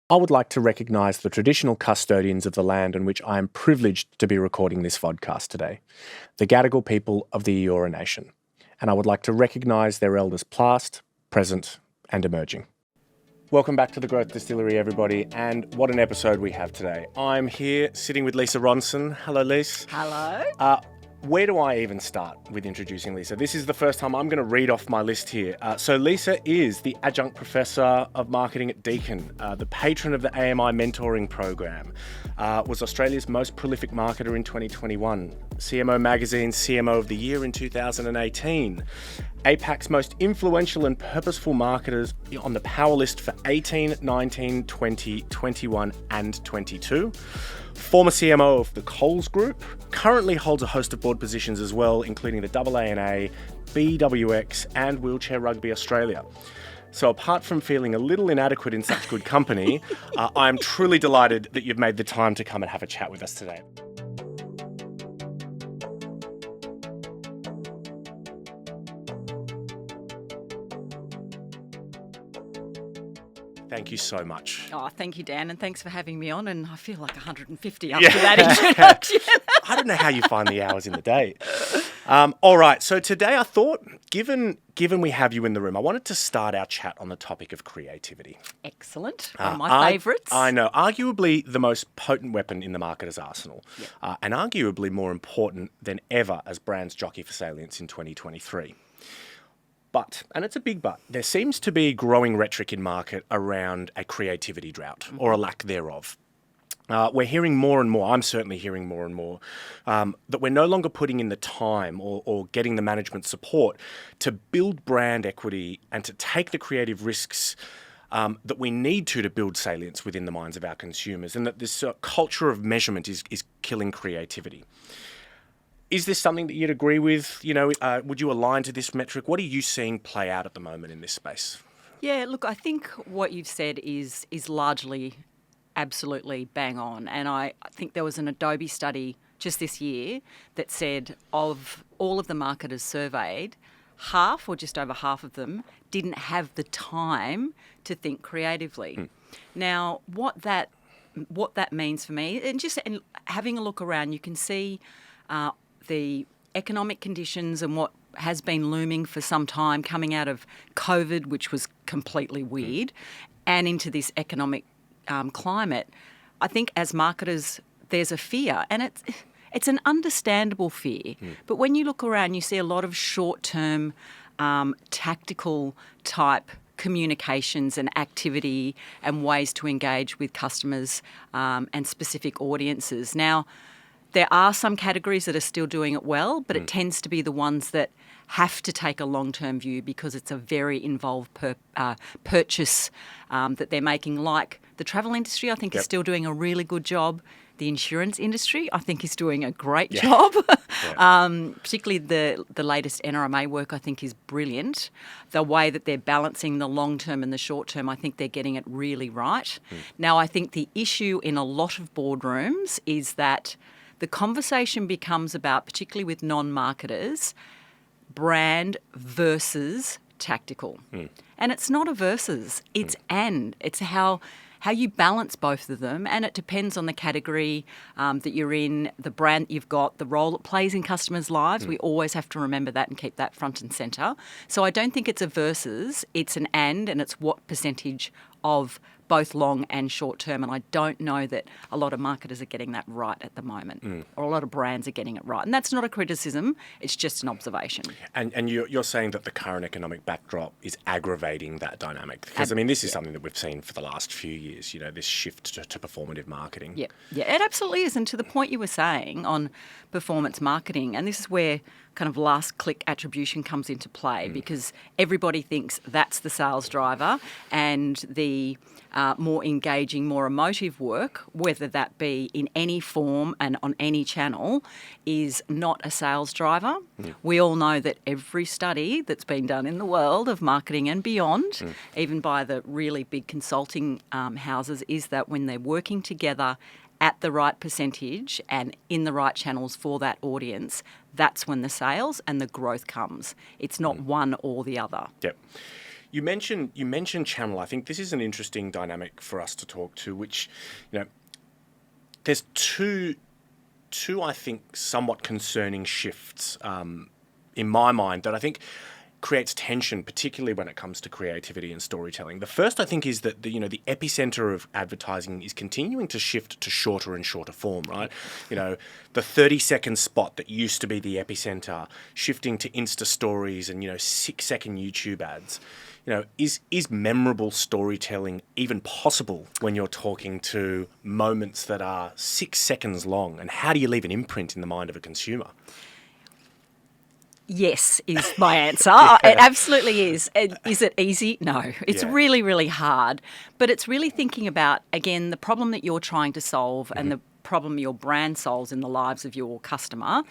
I would like to recognise the traditional custodians of the land on which I am privileged to be recording this vodcast today, the Gadigal people of the Eora Nation, and I would like to recognise their elders past, present and emerging. Welcome back to the Growth Distillery, everybody, and what an episode we have today. I'm here sitting with Lisa Ronson. Hello, Lisa. Hello. Where do I even start with introducing Lisa? This is the first time I'm going to read off my list here. So Lisa is the adjunct professor of marketing at Deakin, the patron of the AMI mentoring program, was Australia's most prolific marketer in 2021, CMO Magazine's CMO of the Year in 2018, APAC's most influential and purposeful marketers on the power list for 18, 19, 20, 21 and 22. Former CMO of the Coles Group, currently holds a host of board positions as well, including the AANA, BWX and Wheelchair Rugby Australia. So apart from feeling a little inadequate in such good company, I'm truly delighted that you've made the time to come and have a chat with us today. Thank you so much. Oh, thank you, Dan, and thanks for having me on. And I feel like 150 after that introduction. I don't know how you find the hours in the day. All right, so today I thought, given we have you in the room, I wanted to start our chat on the topic of creativity. Excellent. One of my favourites. I know, arguably the most potent weapon in the marketer's arsenal, and arguably more important than ever as brands jockey for salience in 2023. But, and it's a big but, there seems to be growing rhetoric in market around a creativity drought or a lack thereof. We're hearing more and more, I'm certainly hearing more and more, that we're no longer putting in the time or getting the management support to build brand equity and to take the creative risks that we need to build salience within the minds of our consumers, and that this culture of measurement is killing creativity. Is this something that you'd agree with? You know, would you align to this metric? What are you seeing play out at the moment in this space? Yeah, look, I think what you've said is largely absolutely bang on. And I think there was an Adobe study just this year that said of all of the marketers surveyed, half or just over half of them didn't have the time to think creatively. Now, what that means for me, and having a look around, you can see the economic conditions and what has been looming for some time coming out of COVID, which was completely weird, and into this economic climate. I think as marketers, there's a fear, and it's an understandable fear. But when you look around, you see a lot of short-term, tactical type communications and activity and ways to engage with customers and specific audiences. Now, there are some categories that are still doing it well, but it tends to be the ones that have to take a long-term view because it's a very involved purchase that they're making. Like the travel industry, I think is still doing a really good job. The insurance industry, I think, is doing a great job. Particularly the latest NRMA work, I think, is brilliant. The way that they're balancing the long-term and the short-term, I think they're getting it really right. Now, I think the issue in a lot of boardrooms is that the conversation becomes about, particularly with non-marketers, brand versus tactical. And it's not a versus, it's and. It's how you balance both of them, and it depends on the category that you're in, the brand you've got, the role it plays in customers' lives. We always have to remember that and keep that front and centre. So I don't think it's a versus, it's an and it's what percentage of both long and short term, and I don't know that a lot of marketers are getting that right at the moment, or a lot of brands are getting it right. And that's not a criticism, it's just an observation. And you're saying that the current economic backdrop is aggravating that dynamic? Because, I mean, this is something that we've seen for the last few years, you know, this shift to performative marketing. Yeah, it absolutely is. And to the point you were saying on performance marketing, and this is where kind of last click attribution comes into play, because everybody thinks that's the sales driver, and the more engaging, more emotive work, whether that be in any form and on any channel, is not a sales driver. We all know that every study that's been done in the world of marketing and beyond, even by the really big consulting houses, is that when they're working together at the right percentage and in the right channels for that audience, that's when the sales and the growth comes. It's not one or the other. Yep. You mentioned channel. I think this is an interesting dynamic for us to talk to, which, there's two I think somewhat concerning shifts in my mind that I think creates tension, particularly when it comes to creativity and storytelling. The first, I think, is that the epicenter of advertising is continuing to shift to shorter and shorter form, right? The 30-second spot that used to be the epicenter, shifting to Insta stories and 6-second YouTube ads. Is memorable storytelling even possible when you're talking to moments that are 6 seconds long? And how do you leave an imprint in the mind of a consumer? Yes, is my answer. It absolutely is. Is it easy? No. It's really, really hard. But it's really thinking about, again, the problem that you're trying to solve and the problem your brand solves in the lives of your customer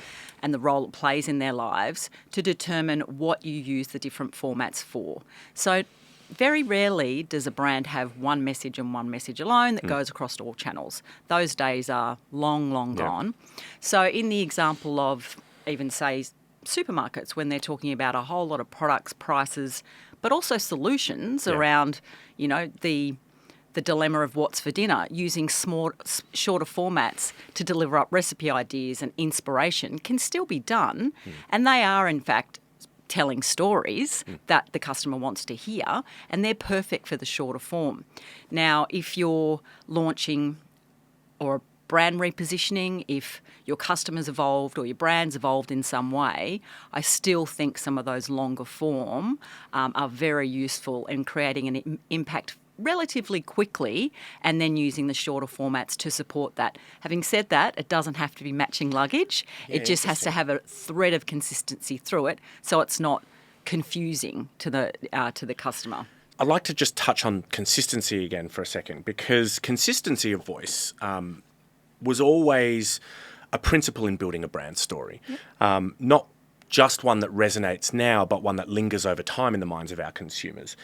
and the role it plays in their lives to determine what you use the different formats for. So very rarely does a brand have one message and one message alone that goes across all channels. Those days are long, long gone. So in the example of even, say, supermarkets, when they're talking about a whole lot of products, prices, but also solutions around, the dilemma of what's for dinner, using shorter formats to deliver up recipe ideas and inspiration can still be done. And they are, in fact, telling stories that the customer wants to hear, and they're perfect for the shorter form. Now, if you're launching or brand repositioning, if your customer's evolved or your brand's evolved in some way, I still think some of those longer form are very useful in creating an impact relatively quickly and then using the shorter formats to support that. Having said that, it doesn't have to be matching luggage. It just has to have a thread of consistency through it so it's not confusing to the customer. I'd like to just touch on consistency again for a second, because consistency of voice was always a principle in building a brand story. Not just one that resonates now, but one that lingers over time in the minds of our consumers.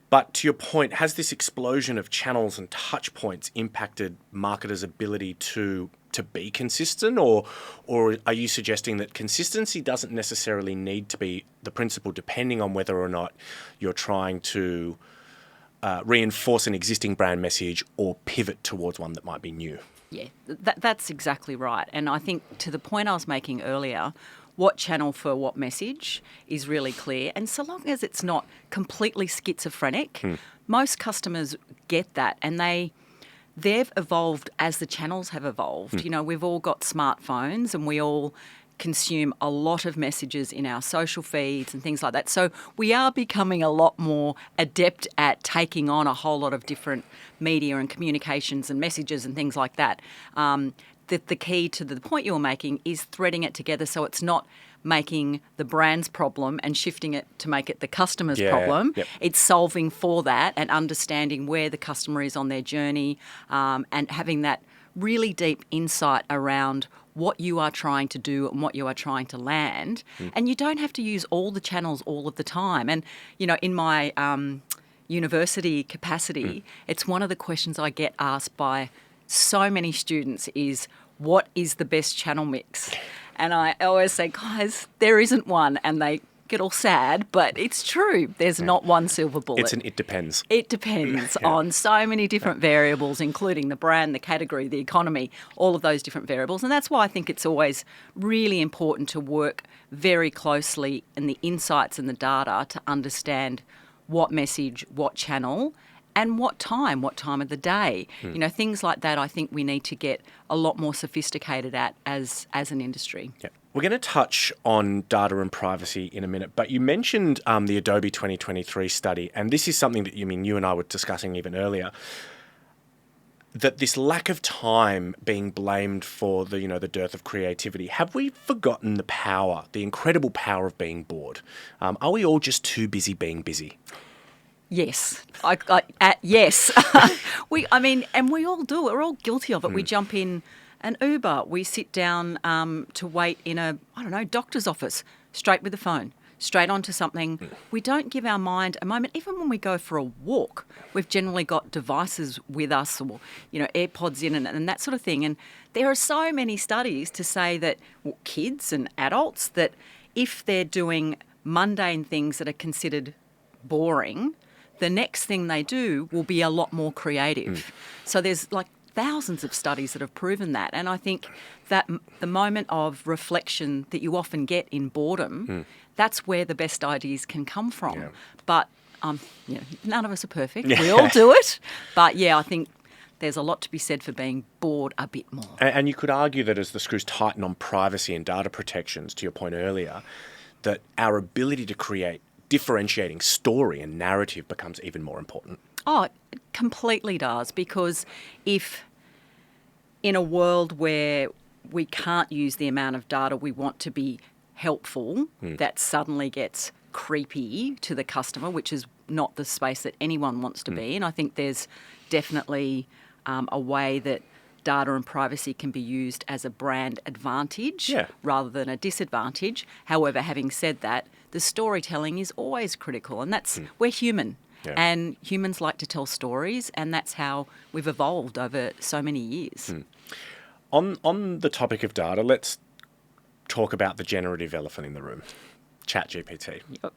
But to your point, has this explosion of channels and touch points impacted marketers' ability to be consistent, or are you suggesting that consistency doesn't necessarily need to be the principle, depending on whether or not you're trying to reinforce an existing brand message or pivot towards one that might be new? Yeah, that's exactly right. And I think to the point I was making earlier, what channel for what message is really clear. And so long as it's not completely schizophrenic, most customers get that, and they've evolved as the channels have evolved. We've all got smartphones and we all consume a lot of messages in our social feeds and things like that. So we are becoming a lot more adept at taking on a whole lot of different media and communications and messages and things like that. The key to the point you're making is threading it together so it's not making the brand's problem and shifting it to make it the customer's problem. Yep. It's solving for that and understanding where the customer is on their journey, and having that really deep insight around what you are trying to do and what you are trying to land. And you don't have to use all the channels all of the time. And, in my university capacity, it's one of the questions I get asked by so many students is, what is the best channel mix? And I always say, guys, there isn't one. And they get all sad, but it's true. There's not one silver bullet. It depends. It depends on so many different variables, including the brand, the category, the economy, all of those different variables. And that's why I think it's always really important to work very closely in the insights and the data to understand what message, what channel, and what time of the day. Things like that I think we need to get a lot more sophisticated at as an industry. Yeah. We're going to touch on data and privacy in a minute, but you mentioned the Adobe 2023 study, and this is something that you and I were discussing even earlier, that this lack of time being blamed for the dearth of creativity. Have we forgotten the incredible power of being bored? Are we all just too busy being busy? Yes, yes. And we all do it. We're all guilty of it. We jump in an Uber. We sit down to wait in a doctor's office, straight with the phone, straight onto something. We don't give our mind a moment. Even when we go for a walk, we've generally got devices with us, or AirPods in and that sort of thing. And there are so many studies to say that kids and adults, that if they're doing mundane things that are considered boring, the next thing they do will be a lot more creative. So there's like thousands of studies that have proven that. And I think that the moment of reflection that you often get in boredom, that's where the best ideas can come from. Yeah. But none of us are perfect. We all do it. But I think there's a lot to be said for being bored a bit more. And you could argue that as the screws tighten on privacy and data protections, to your point earlier, that our ability to create differentiating story and narrative becomes even more important. Oh, it completely does, because if in a world where we can't use the amount of data we want to be helpful, that suddenly gets creepy to the customer, which is not the space that anyone wants to be in. I think there's definitely a way that data and privacy can be used as a brand advantage rather than a disadvantage. However, having said that, the storytelling is always critical, and that's we're human. Yeah. And humans like to tell stories, and that's how we've evolved over so many years. On the topic of data, let's talk about the generative elephant in the room, ChatGPT. Yep.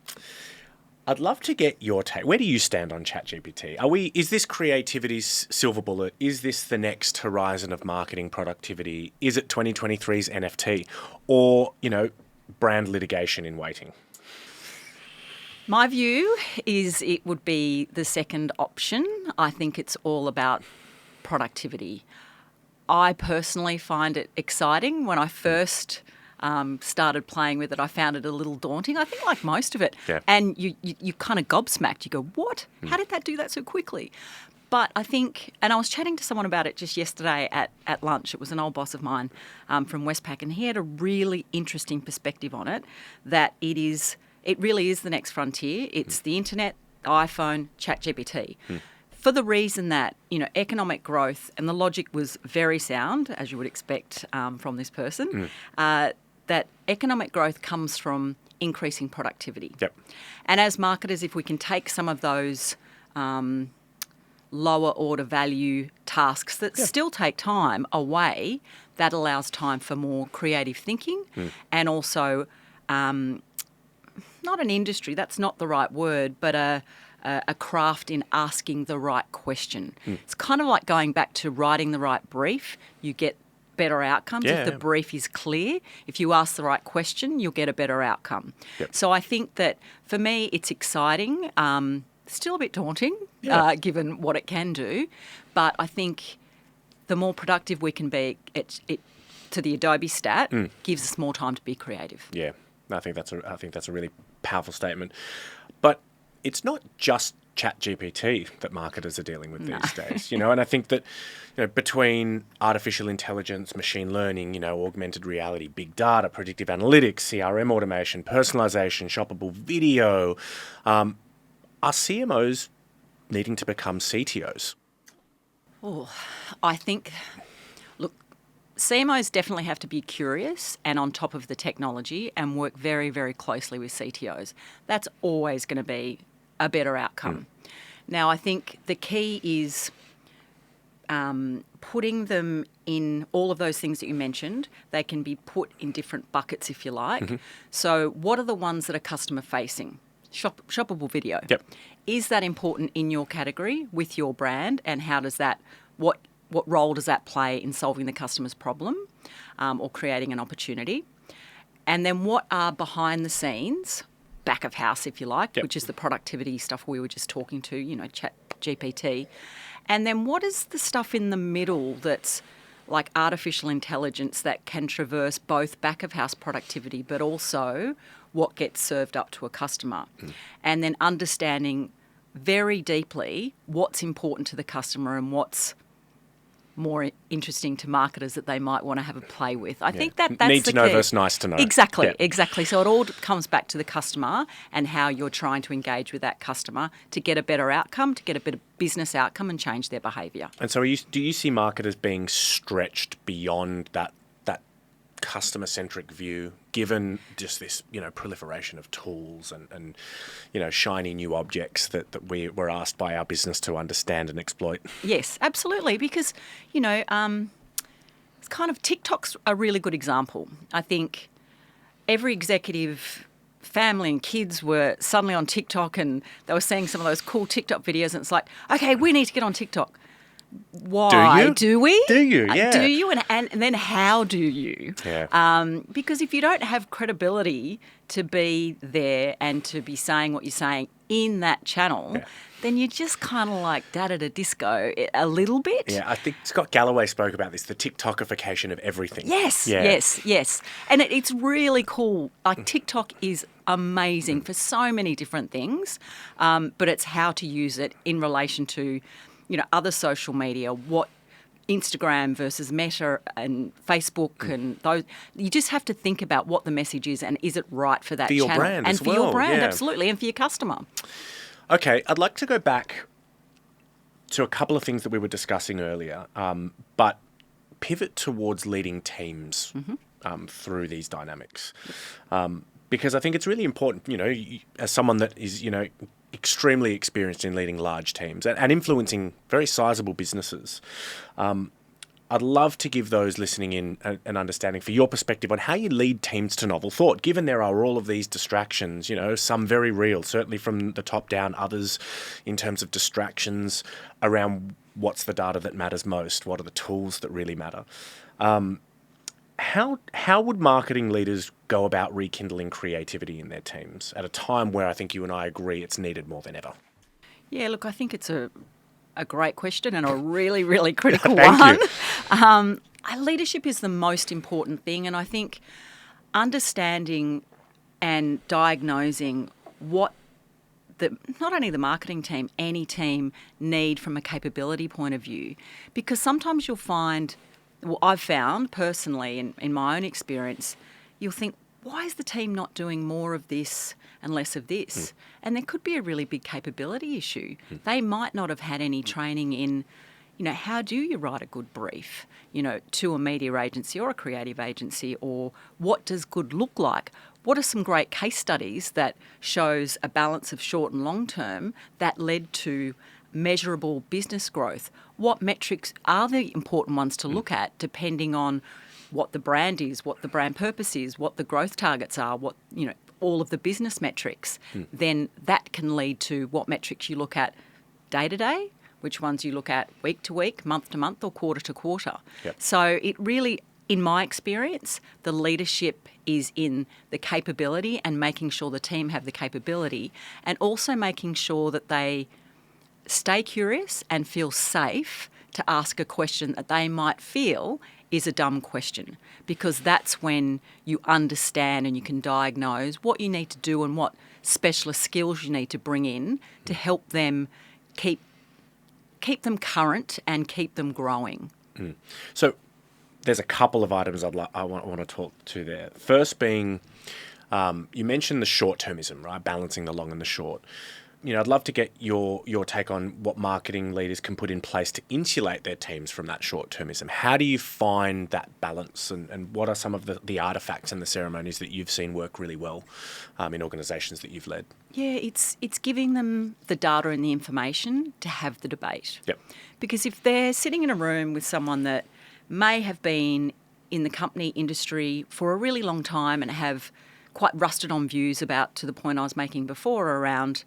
I'd love to get your take. Where do you stand on ChatGPT? Is this creativity's silver bullet? Is this the next horizon of marketing productivity? Is it 2023's NFT? Or, brand litigation in waiting? My view is it would be the second option. I think it's all about productivity. I personally find it exciting. When I first started playing with it, I found it a little daunting. I think like most of it. Yeah. And you kind of gobsmacked. You go, what? How did that do that so quickly? But I think, and I was chatting to someone about it just yesterday at lunch. It was an old boss of mine from Westpac, and he had a really interesting perspective on it, that it really is the next frontier. It's the internet, iPhone, ChatGPT. For the reason that, economic growth, and the logic was very sound, as you would expect from this person, that economic growth comes from increasing productivity. Yep. And as marketers, if we can take some of those lower order value tasks that still take time away, that allows time for more creative thinking and also not an industry, that's not the right word, but a craft in asking the right question. It's kind of like going back to writing the right brief. You get better outcomes if the brief is clear. If you ask the right question, you'll get a better outcome. Yep. So I think that for me, it's exciting. Still a bit daunting, given what it can do. But I think the more productive we can be, it to the Adobe stat, gives us more time to be creative. Yeah, I think that's a really powerful statement. But it's not just ChatGPT that marketers are dealing with these days, and I think that between artificial intelligence, machine learning, augmented reality, big data, predictive analytics, CRM automation, personalization, shoppable video, are CMOs needing to become CTOs? Oh, I think, look, CMOs definitely have to be curious and on top of the technology and work very, very closely with CTOs. That's always going to be a better outcome. Now, I think the key is putting them in all of those things that you mentioned. They can be put in different buckets, if you like. So what are the ones that are customer facing? Shoppable video. Yep. Is that important in your category with your brand, and how does that, what role does that play in solving the customer's problem or creating an opportunity? And then what are behind the scenes, back of house, if you like, which is the productivity stuff we were just talking to, Chat GPT. And then what is the stuff in the middle that's like artificial intelligence that can traverse both back of house productivity but also what gets served up to a customer? And then understanding very deeply what's important to the customer and what's more interesting to marketers that they might want to have a play with. I think that's need the to know key. versus nice to know. Exactly. So it all comes back to the customer and how you're trying to engage with that customer to get a better outcome, to get a better business outcome and change their behaviour. And so do you see marketers being stretched beyond that customer-centric view, given just this, proliferation of tools and shiny new objects that we're asked by our business to understand and exploit? Yes, absolutely. Because, it's kind of TikTok's a really good example. I think every executive family and kids were suddenly on TikTok and they were seeing some of those cool TikTok videos, and it's like, okay, we need to get on TikTok. Why do we? Do you? Yeah. Do you? And then how do you? Yeah. Because if you don't have credibility to be there and to be saying what you're saying in that channel, then you're just kind of like disco a little bit. Yeah, I think Scott Galloway spoke about this, the TikTokification of everything. Yes, yes. And it's really cool. Like, TikTok is amazing for so many different things, but it's how to use it in relation to, other social media, what Instagram versus Meta and Facebook and those. You just have to think about what the message is and is it right for that channel. For your brand and as well. And for your brand, yeah. Absolutely, and for your customer. Okay, I'd like to go back to a couple of things that we were discussing earlier, but pivot towards leading teams through these dynamics. Because I think it's really important, as someone that is, extremely experienced in leading large teams and influencing very sizable businesses. I'd love to give those listening in an understanding for your perspective on how you lead teams to novel thought, given there are all of these distractions, some very real, certainly from the top down, others in terms of distractions around what's the data that matters most, what are the tools that really matter. How would marketing leaders go about rekindling creativity in their teams at a time where I think you and I agree it's needed more than ever? Yeah, look, I think it's a great question and a really, really critical Thank one. Leadership is the most important thing, and I think understanding and diagnosing what not only the marketing team, any team need from a capability point of view, because sometimes you'll find, I've found personally in my own experience, you'll think, why is the team not doing more of this and less of this? And there could be a really big capability issue. They might not have had any training in, how do you write a good brief, to a media agency or a creative agency, or what does good look like? What are some great case studies that shows a balance of short and long term that led to measurable business growth? What metrics are the important ones to look at, depending on what the brand is, what the brand purpose is, what the growth targets are, what, all of the business metrics? Then that can lead to what metrics you look at day to day, which ones you look at week to week, month to month, or quarter to quarter. Yep. So it really, in my experience, the leadership is in the capability and making sure the team have the capability, and also making sure that they stay curious and feel safe to ask a question that they might feel is a dumb question, because that's when you understand and you can diagnose what you need to do and what specialist skills you need to bring in to help them keep them current and keep them growing. So there's a couple of items I want to talk to there. First being, you mentioned the short-termism, right? Balancing the long and the short. I'd love to get your take on what marketing leaders can put in place to insulate their teams from that short-termism. How do you find that balance, and what are some of the artifacts and the ceremonies that you've seen work really well in organisations that you've led? Yeah, it's giving them the data and the information to have the debate. Yep. Because if they're sitting in a room with someone that may have been in the company industry for a really long time and have quite rusted on views about, to the point I was making before, around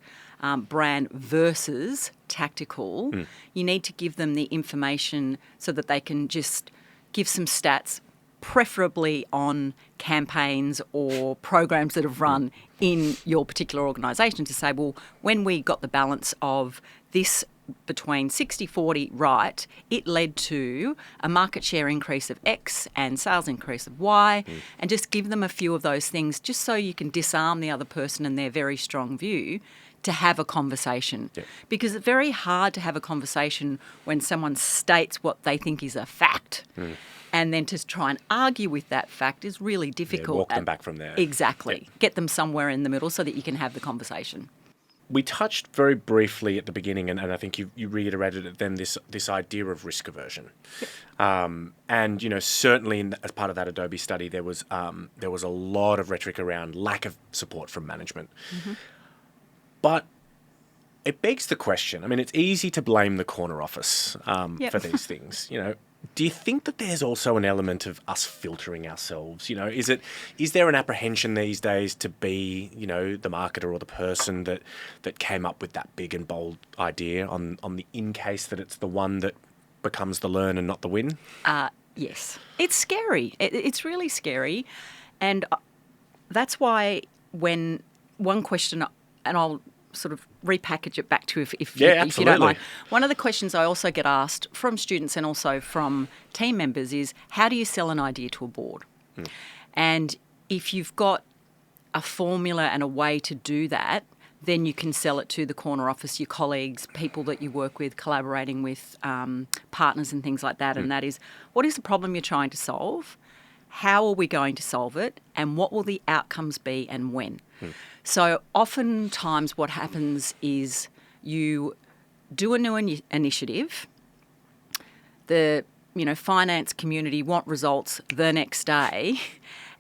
brand versus tactical, you need to give them the information so that they can just give some stats, preferably on campaigns or programs that have run in your particular organisation, to say, well, when we got the balance of this between 60-40 right, it led to a market share increase of X and sales increase of Y, and just give them a few of those things just so you can disarm the other person and their very strong view to have a conversation. Yeah. Because it's very hard to have a conversation when someone states what they think is a fact, and then to try and argue with that fact is really difficult. Walk them back from there. Exactly. Yeah. Get them somewhere in the middle so that you can have the conversation. We touched very briefly at the beginning, and I think you reiterated it then, this idea of risk aversion. Yep. And certainly as part of that Adobe study, there was a lot of rhetoric around lack of support from management. But it begs the question. I mean, it's easy to blame the corner office for these things. Do you think that there's also an element of us filtering ourselves? Is there an apprehension these days to be, the marketer or the person that came up with that big and bold idea on the in case that it's the one that becomes the learn and not the win? Yes. It's scary. It's really scary. And that's why when one question, and I'll sort of repackage it back to if you don't mind. One of the questions I also get asked from students and also from team members is, how do you sell an idea to a board? And if you've got a formula and a way to do that, then you can sell it to the corner office, your colleagues, people that you work with, collaborating with partners and things like that. And that is, what is the problem you're trying to solve? How are we going to solve it? And what will the outcomes be and when? So oftentimes what happens is you do a new initiative, the finance community want results the next day,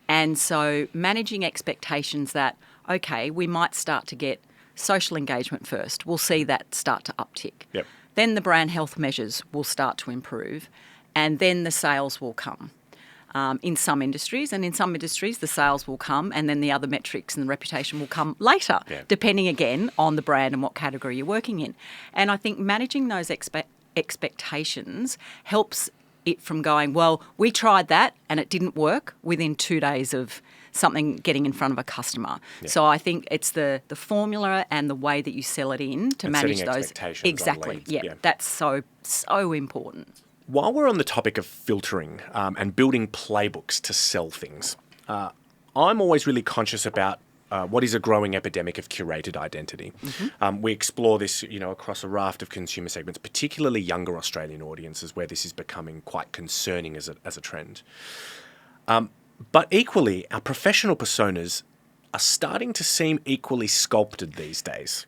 and so managing expectations that, okay, we might start to get social engagement first. We'll see that start to uptick. Yep. Then the brand health measures will start to improve, and then the sales will come. In some industries, and in some industries the sales will come, and then the other metrics and the reputation will come later, depending again on the brand and what category you're working in. And I think managing those expectations helps it from going, well, we tried that and it didn't work within 2 days of something getting in front of a customer. So I think it's the formula and the way that you sell it in to manage those expectations. Exactly. Yeah, that's so important. While we're on the topic of filtering and building playbooks to sell things, I'm always really conscious about what is a growing epidemic of curated identity. We explore this, across a raft of consumer segments, particularly younger Australian audiences, where this is becoming quite concerning as a trend. But equally, our professional personas are starting to seem equally sculpted these days.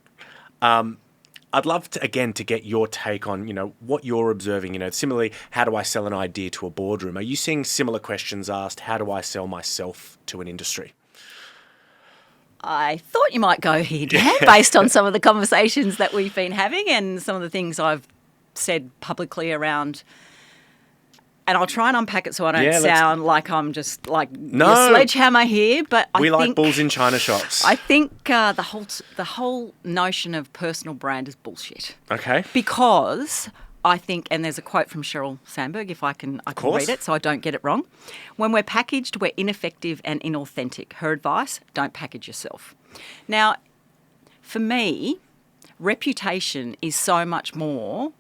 I'd love to get your take on, what you're observing. Similarly, how do I sell an idea to a boardroom? Are you seeing similar questions asked? How do I sell myself to an industry? I thought you might go here, Dan, based on some of the conversations that we've been having and some of the things I've said publicly around. And I'll try and unpack it so I don't sound like I'm just like your sledgehammer here. But I think like bulls in china shops. I think the whole notion of personal brand is bullshit. Okay. Because I think, and there's a quote from Sheryl Sandberg, if I can read it so I don't get it wrong. When we're packaged, we're ineffective and inauthentic. Her advice: don't package yourself. Now, for me, reputation is so much more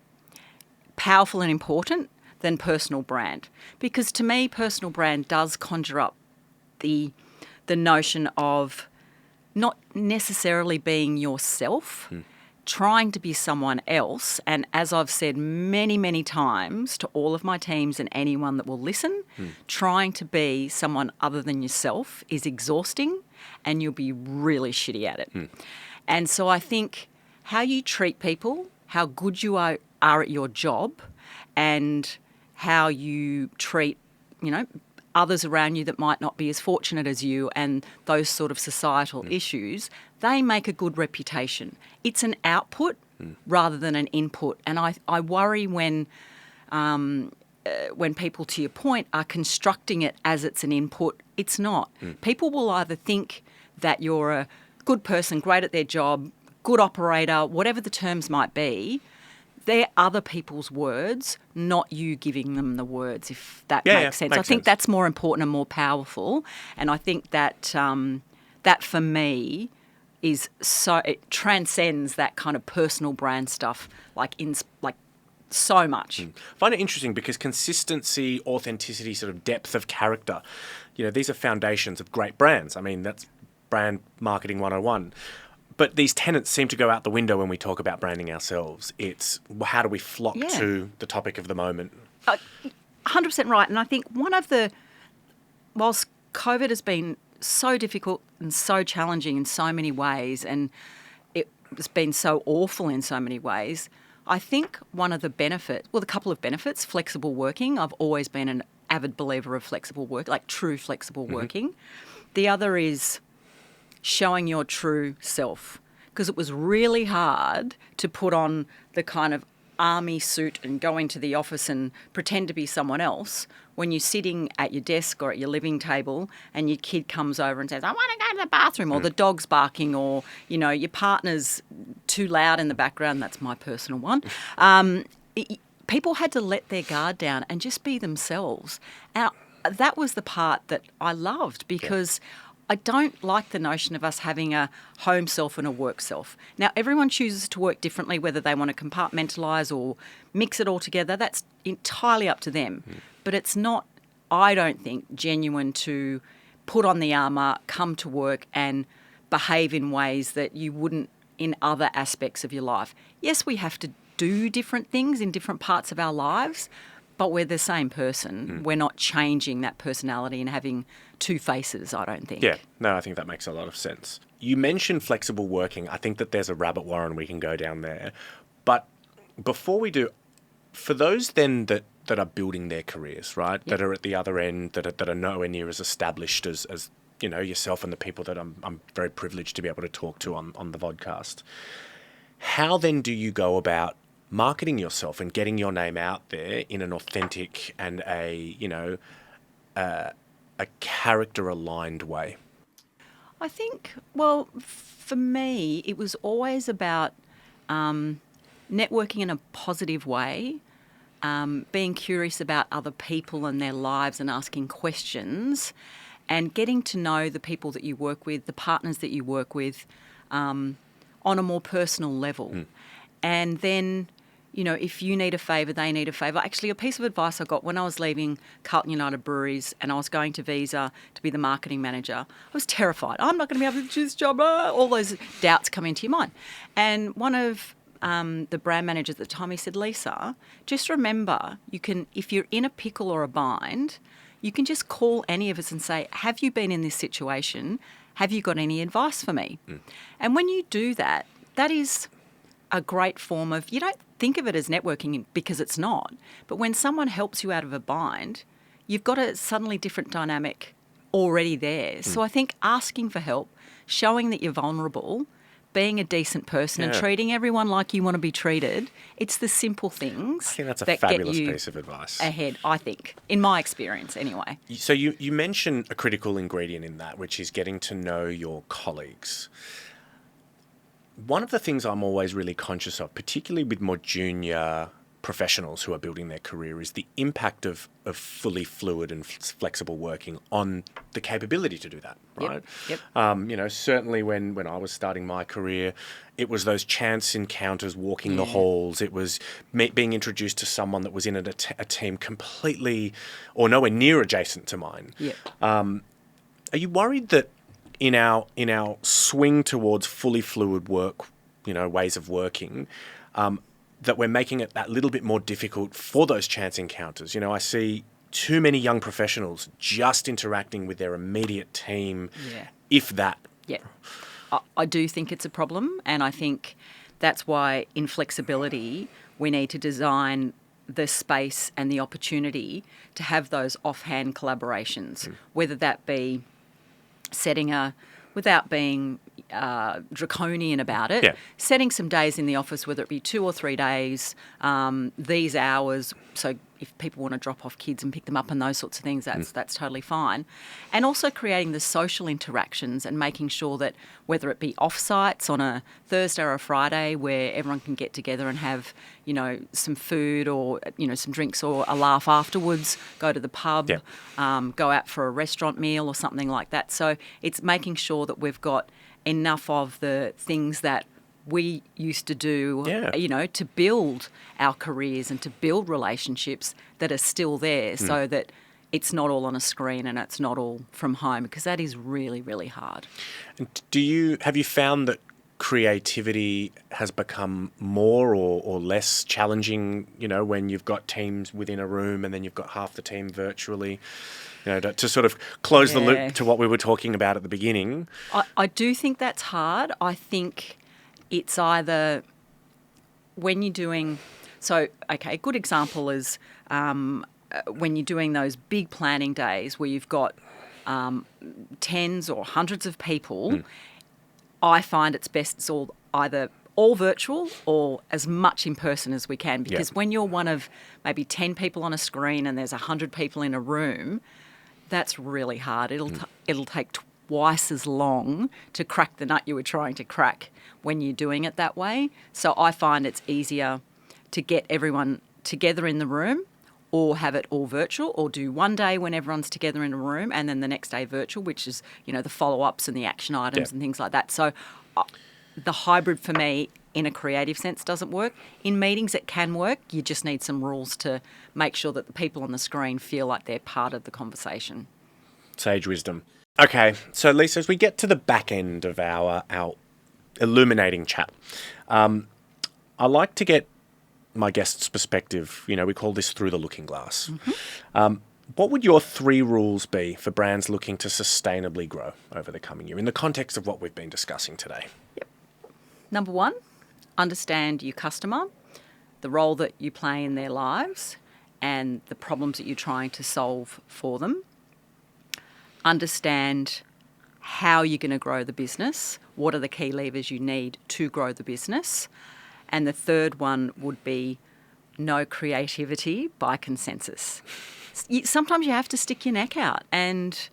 powerful and important than personal brand, because to me personal brand does conjure up the notion of not necessarily being yourself, trying to be someone else. And as I've said many, many times to all of my teams and anyone that will listen, trying to be someone other than yourself is exhausting and you'll be really shitty at it. And so I think how you treat people, how good you are at your job, and how you treat, others around you that might not be as fortunate as you, and those sort of societal issues, they make a good reputation. It's an output rather than an input. And I worry when people, to your point, are constructing it as it's an input. It's not. People will either think that you're a good person, great at their job, good operator, whatever the terms might be. They're other people's words, not you giving them the words, if that makes sense. I think that's more important and more powerful. And I think that that for me is it transcends that kind of personal brand stuff so much. I find it interesting because consistency, authenticity, sort of depth of character, these are foundations of great brands. I mean, that's brand marketing 101. But these tenets seem to go out the window when we talk about branding ourselves. It's how do we flock to the topic of the moment? 100% right. And I think whilst COVID has been so difficult and so challenging in so many ways, and it's been so awful in so many ways, I think one of the benefits, a couple of benefits, flexible working. I've always been an avid believer of flexible work, like true flexible working. The other is showing your true self, because it was really hard to put on the kind of army suit and go into the office and pretend to be someone else when you're sitting at your desk or at your living table and your kid comes over and says, I want to go to the bathroom, or the dog's barking, or, your partner's too loud in the background. That's my personal one. People had to let their guard down and just be themselves. Now, that was the part that I loved, because I don't like the notion of us having a home self and a work self. Now, everyone chooses to work differently, whether they want to compartmentalise or mix it all together. That's entirely up to them. But it's not, I don't think, genuine to put on the armour, come to work and behave in ways that you wouldn't in other aspects of your life. Yes, we have to do different things in different parts of our lives, but we're the same person. We're not changing that personality and having two faces, I don't think. Yeah, no, I think that makes a lot of sense. You mentioned flexible working. I think that there's a rabbit warren we can go down there. But before we do, for those then that are building their careers, right, that are at the other end, that are nowhere near as established as yourself and the people that I'm very privileged to be able to talk to on the vodcast, how then do you go about marketing yourself and getting your name out there in an authentic and a character-aligned way? I think, well, for me, it was always about networking in a positive way, being curious about other people and their lives and asking questions, and getting to know the people that you work with, the partners that you work with, on a more personal level. And then, if you need a favour, they need a favour. Actually, a piece of advice I got when I was leaving Carlton United Breweries and I was going to Visa to be the marketing manager, I was terrified. I'm not going to be able to do this job. All those doubts come into your mind. And one of the brand managers at the time, he said, Lisa, just remember, you can, if you're in a pickle or a bind, you can just call any of us and say, have you been in this situation? Have you got any advice for me? And when you do that, that is a great form of, you don't think of it as networking because it's not, but when someone helps you out of a bind, you've got a suddenly different dynamic already there. So I think asking for help, showing that you're vulnerable, being a decent person and treating everyone like you want to be treated, it's the simple things. I think that's a fabulous piece of advice. Ahead, I think, in my experience anyway. So you mentioned a critical ingredient in that, which is getting to know your colleagues. One of the things I'm always really conscious of, particularly with more junior professionals who are building their career, is the impact of fully fluid and flexible working on the capability to do that, right? Yep. Certainly when I was starting my career, it was those chance encounters walking the halls. It was being introduced to someone that was in a team completely or nowhere near adjacent to mine. Yep. Are you worried that in our swing towards fully fluid work, ways of working, that we're making it that little bit more difficult for those chance encounters? I see too many young professionals just interacting with their immediate team, if that. Yeah, I do think it's a problem, and I think that's why in flexibility we need to design the space and the opportunity to have those offhand collaborations, whether that be setting without being draconian about it, setting some days in the office, whether it be 2 or 3 days, these hours, so if people want to drop off kids and pick them up and those sorts of things, that's totally fine. And also creating the social interactions and making sure that whether it be off-sites on a Thursday or a Friday where everyone can get together and have, some food or, some drinks or a laugh afterwards, go to the pub, go out for a restaurant meal or something like that. So it's making sure that we've got enough of the things that we used to do, to build our careers and to build relationships that are still there, so that it's not all on a screen and it's not all from home, because that is really, really hard. And have you found that creativity has become more or less challenging, when you've got teams within a room and then you've got half the team virtually? To sort of close the loop to what we were talking about at the beginning. I do think that's hard. I think it's either when you're doing... So, okay, a good example is when you're doing those big planning days where you've got tens or hundreds of people, I find it's best it's all either all virtual or as much in person as we can, because Yeah. when you're one of maybe 10 people on a screen and there's 100 people in a room, that's really hard. It'll take twice as long to crack the nut you were trying to crack when you're doing it that way. So I find it's easier to get everyone together in the room, or have it all virtual, or do one day when everyone's together in a room and then the next day virtual, which is, the follow-ups and the action items and things like that. So the hybrid for me in a creative sense doesn't work. In meetings it can work. You just need some rules to make sure that the people on the screen feel like they're part of the conversation. Sage wisdom. Okay, so Lisa, as we get to the back end of our illuminating chat, I like to get my guest's perspective. We call this through the looking glass. Mm-hmm. What would your 3 rules be for brands looking to sustainably grow over the coming year in the context of what we've been discussing today? Yep. Number 1, understand your customer, the role that you play in their lives, and the problems that you're trying to solve for them. Understand how you're going to grow the business. What are the key levers you need to grow the business? And the third one would be no creativity by consensus. Sometimes you have to stick your neck out, and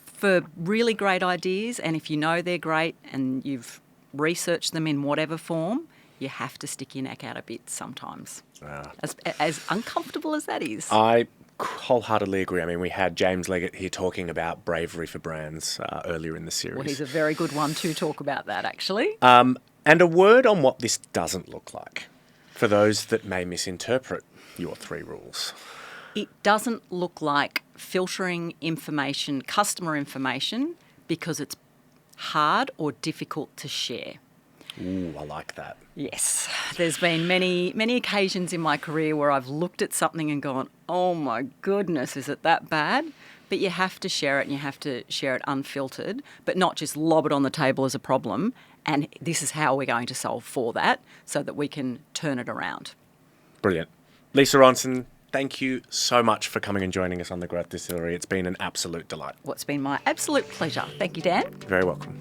for really great ideas, and if you know they're great and you've researched them in whatever form, you have to stick your neck out a bit sometimes, as uncomfortable as that is. I wholeheartedly agree. I mean, we had James Leggett here talking about bravery for brands earlier in the series. Well, he's a very good one to talk about that, actually. And a word on what this doesn't look like for those that may misinterpret your 3 rules. It doesn't look like filtering information, customer information, because it's hard or difficult to share. Ooh, I like that. Yes. There's been many, many occasions in my career where I've looked at something and gone, oh my goodness, is it that bad? But you have to share it, and you have to share it unfiltered, but not just lob it on the table as a problem. And this is how we're going to solve for that so that we can turn it around. Brilliant. Lisa Ronson, thank you so much for coming and joining us on The Growth Distillery. It's been an absolute delight. Well, it's been my absolute pleasure. Thank you, Dan. Very welcome.